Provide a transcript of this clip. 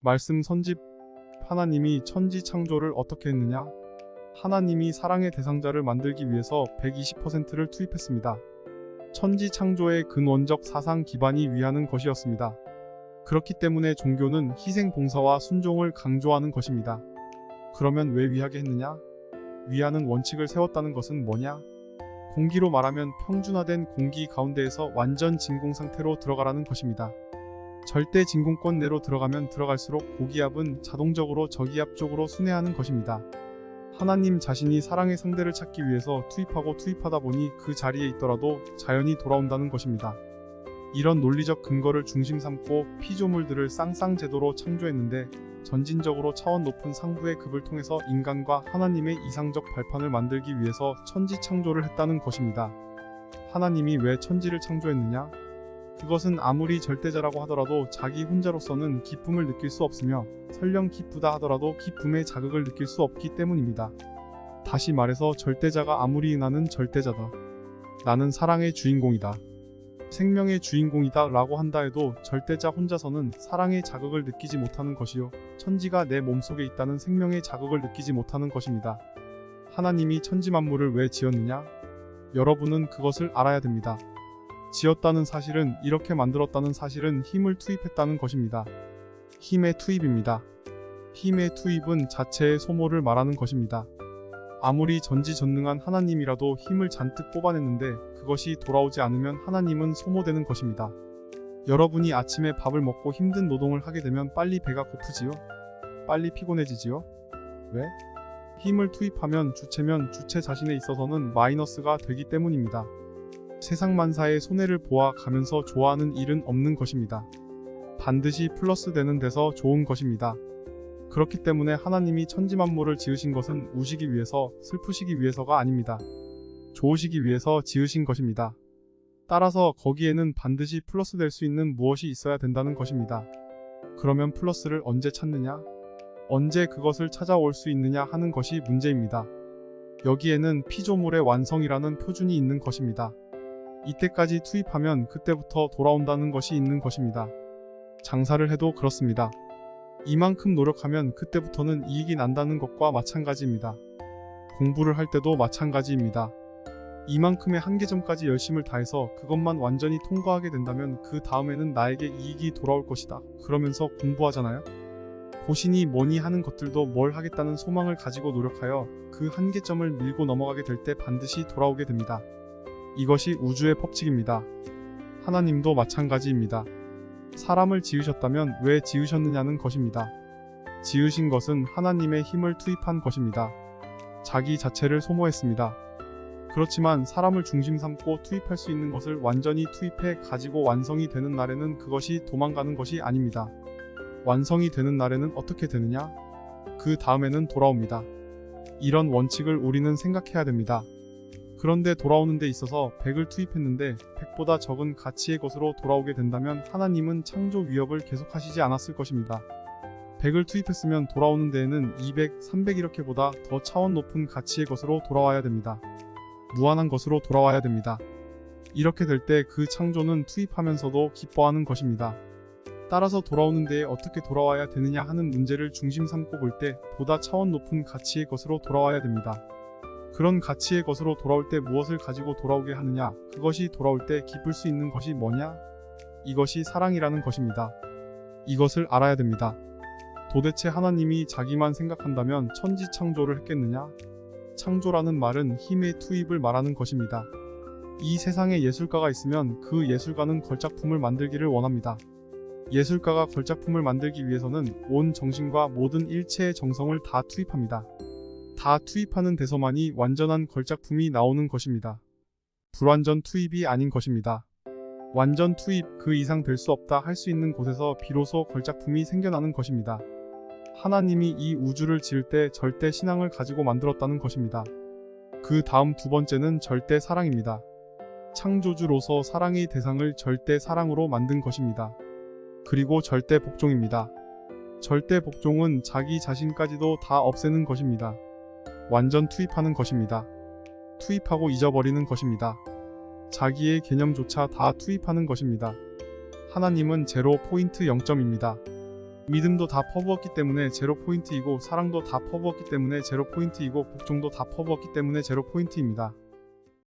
말씀 선집. 하나님이 천지 창조를 어떻게 했느냐? 하나님이 사랑의 대상자를 만들기 위해서 120%를 투입했습니다. 천지 창조의 근원적 사상 기반이 위하는 것이었습니다. 그렇기 때문에 종교는 희생 봉사와 순종을 강조하는 것입니다. 그러면 왜 위하게 했느냐? 위하는 원칙을 세웠다는 것은 뭐냐? 공기로 말하면 평준화된 공기 가운데에서 완전 진공 상태로 들어가라는 것입니다. 절대 진공권 내로 들어가면 들어갈수록 고기압은 자동적으로 저기압 쪽으로 순회하는 것입니다. 하나님 자신이 사랑의 상대를 찾기 위해서 투입하고 투입하다 보니 그 자리에 있더라도 자연이 돌아온다는 것입니다. 이런 논리적 근거를 중심 삼고 피조물들을 쌍쌍제도로 창조했는데 전진적으로 차원 높은 상부의 급을 통해서 인간과 하나님의 이상적 발판을 만들기 위해서 천지 창조를 했다는 것입니다. 하나님이 왜 천지를 창조했느냐? 그것은 아무리 절대자라고 하더라도 자기 혼자로서는 기쁨을 느낄 수 없으며 설령 기쁘다 하더라도 기쁨의 자극을 느낄 수 없기 때문입니다. 다시 말해서 절대자가 아무리 나는 절대자다. 나는 사랑의 주인공이다. 생명의 주인공이다 라고 한다 해도 절대자 혼자서는 사랑의 자극을 느끼지 못하는 것이요 천지가 내 몸속에 있다는 생명의 자극을 느끼지 못하는 것입니다. 하나님이 천지 만물을 왜 지었느냐? 여러분은 그것을 알아야 됩니다. 지었다는 사실은, 이렇게 만들었다는 사실은 힘을 투입했다는 것입니다. 힘의 투입입니다. 힘의 투입은 자체의 소모를 말하는 것입니다. 아무리 전지전능한 하나님이라도 힘을 잔뜩 뽑아냈는데 그것이 돌아오지 않으면 하나님은 소모되는 것입니다. 여러분이 아침에 밥을 먹고 힘든 노동을 하게 되면 빨리 배가 고프지요? 빨리 피곤해지지요? 왜? 힘을 투입하면 주체면 주체 자신에 있어서는 마이너스가 되기 때문입니다. 세상 만사의 손해를 보아 가면서 좋아하는 일은 없는 것입니다. 반드시 플러스 되는 데서 좋은 것입니다. 그렇기 때문에 하나님이 천지 만물을 지으신 것은 우시기 위해서, 슬프시기 위해서가 아닙니다. 좋으시기 위해서 지으신 것입니다. 따라서 거기에는 반드시 플러스 될 수 있는 무엇이 있어야 된다는 것입니다. 그러면 플러스를 언제 찾느냐? 언제 그것을 찾아올 수 있느냐 하는 것이 문제입니다. 여기에는 피조물의 완성이라는 표준이 있는 것입니다. 이때까지 투입하면 그때부터 돌아온다는 것이 있는 것입니다. 장사를 해도 그렇습니다. 이만큼 노력하면 그때부터는 이익이 난다는 것과 마찬가지입니다. 공부를 할 때도 마찬가지입니다. 이만큼의 한계점까지 열심을 다해서 그것만 완전히 통과하게 된다면 그 다음에는 나에게 이익이 돌아올 것이다. 그러면서 공부하잖아요. 고시니 뭐니 하는 것들도 뭘 하겠다는 소망을 가지고 노력하여 그 한계점을 밀고 넘어가게 될 때 반드시 돌아오게 됩니다. 이것이 우주의 법칙입니다. 하나님도 마찬가지입니다. 사람을 지으셨다면 왜 지으셨느냐는 것입니다. 지으신 것은 하나님의 힘을 투입한 것입니다. 자기 자체를 소모했습니다. 그렇지만 사람을 중심 삼고 투입할 수 있는 것을 완전히 투입해 가지고 완성이 되는 날에는 그것이 도망가는 것이 아닙니다. 완성이 되는 날에는 어떻게 되느냐? 그 다음에는 돌아옵니다. 이런 원칙을 우리는 생각해야 됩니다. 그런데 돌아오는 데 있어서 100을 투입했는데 100보다 적은 가치의 것으로 돌아오게 된다면 하나님은 창조 위협을 계속하시지 않았을 것입니다. 100을 투입했으면 돌아오는 데에는 200, 300 이렇게 보다 더 차원 높은 가치의 것으로 돌아와야 됩니다. 무한한 것으로 돌아와야 됩니다. 이렇게 될 때 그 창조는 투입하면서도 기뻐하는 것입니다. 따라서 돌아오는 데에 어떻게 돌아와야 되느냐 하는 문제를 중심 삼고 볼 때 보다 차원 높은 가치의 것으로 돌아와야 됩니다. 그런 가치의 것으로 돌아올 때 무엇을 가지고 돌아오게 하느냐? 그것이 돌아올 때 기쁠 수 있는 것이 뭐냐? 이것이 사랑이라는 것입니다. 이것을 알아야 됩니다. 도대체 하나님이 자기만 생각한다면 천지 창조를 했겠느냐? 창조라는 말은 힘의 투입을 말하는 것입니다. 이 세상에 예술가가 있으면 그 예술가는 걸작품을 만들기를 원합니다. 예술가가 걸작품을 만들기 위해서는 온 정신과 모든 일체의 정성을 다 투입합니다. 다 투입하는 데서만이 완전한 걸작품이 나오는 것입니다. 불완전 투입이 아닌 것입니다. 완전 투입, 그 이상 될 수 없다 할 수 있는 곳에서 비로소 걸작품이 생겨나는 것입니다. 하나님이 이 우주를 지을 때 절대 신앙을 가지고 만들었다는 것입니다. 그 다음 두 번째는 절대 사랑입니다. 창조주로서 사랑의 대상을 절대 사랑으로 만든 것입니다. 그리고 절대 복종입니다. 절대 복종은 자기 자신까지도 다 없애는 것입니다. 완전 투입하는 것입니다. 투입하고 잊어버리는 것입니다. 자기의 개념조차 다 투입하는 것입니다. 하나님은 제로 포인트 0점입니다. 믿음도 다 퍼부었기 때문에 0포인트이고 사랑도 다 퍼부었기 때문에 0포인트이고 복종도 다 퍼부었기 때문에 0포인트입니다.